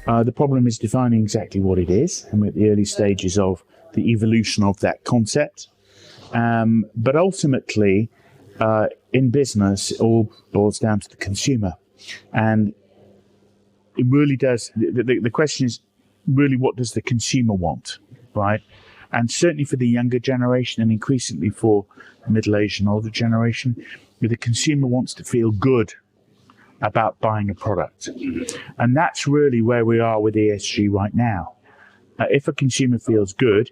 The problem is defining exactly what it is, and we're at the early stages of the evolution of that concept. But ultimately, in business, it all boils down to the consumer. And it really does, the question is really, what does the consumer want, right? And certainly for the younger generation, and increasingly for middle-aged and older generation, the consumer wants to feel good about buying a product. And that's really where we are with ESG right now. If a consumer feels good,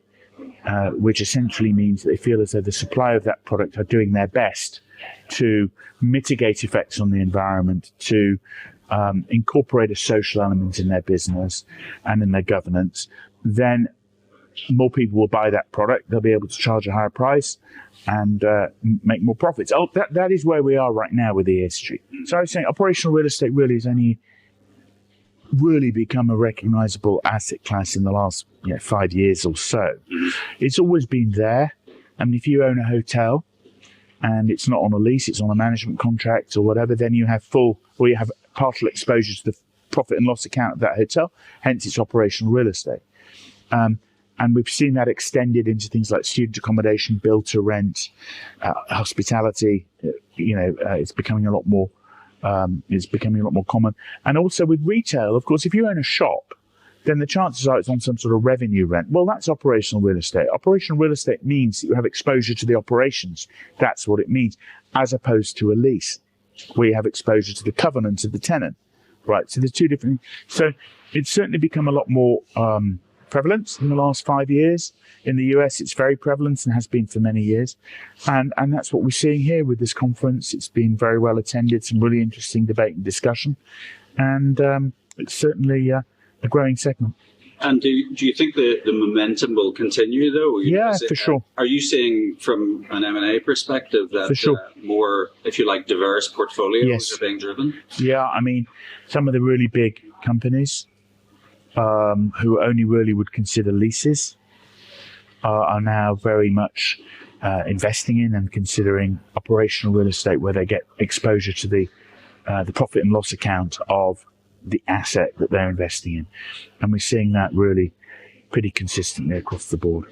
which essentially means that they feel as though the supplier of that product are doing their best to mitigate effects on the environment, to incorporate a social element in their business and in their governance, then more people will buy that product. They'll be able to charge a higher price and make more profits. That is where we are right now with ESG. So I was saying operational real estate really has only really become a recognizable asset class in the last 5 years or so. It's always been there. I mean, if you own a hotel and it's not on a lease, it's on a management contract or whatever, then you have you have partial exposure to the profit and loss account of that hotel. Hence, it's operational real estate. And we've seen that extended into things like student accommodation, build to rent, hospitality. It's becoming a lot more. It's becoming a lot more common. And also with retail, of course, if you own a shop, then the chances are it's on some sort of revenue rent. Well, that's operational real estate. Operational real estate means that you have exposure to the operations. That's what it means, as opposed to a lease, where you have exposure to the covenants of the tenant, right? So there's two different. So it's certainly become a lot more prevalent in the last 5 years. In the US, it's very prevalent and has been for many years. And that's what we're seeing here with this conference. It's been very well attended, some really interesting debate and discussion. And it's certainly a growing segment. And do you think the momentum will continue, though? Yeah, for sure. Are you seeing, from an M&A perspective, that for sure. More, if you like, diverse portfolios Yes. are being driven? Yeah, I mean, some of the really big companies who only really would consider leases are now very much investing in and considering operational real estate, where they get exposure to the profit and loss account of the asset that they're investing in. And we're seeing that really pretty consistently across the board.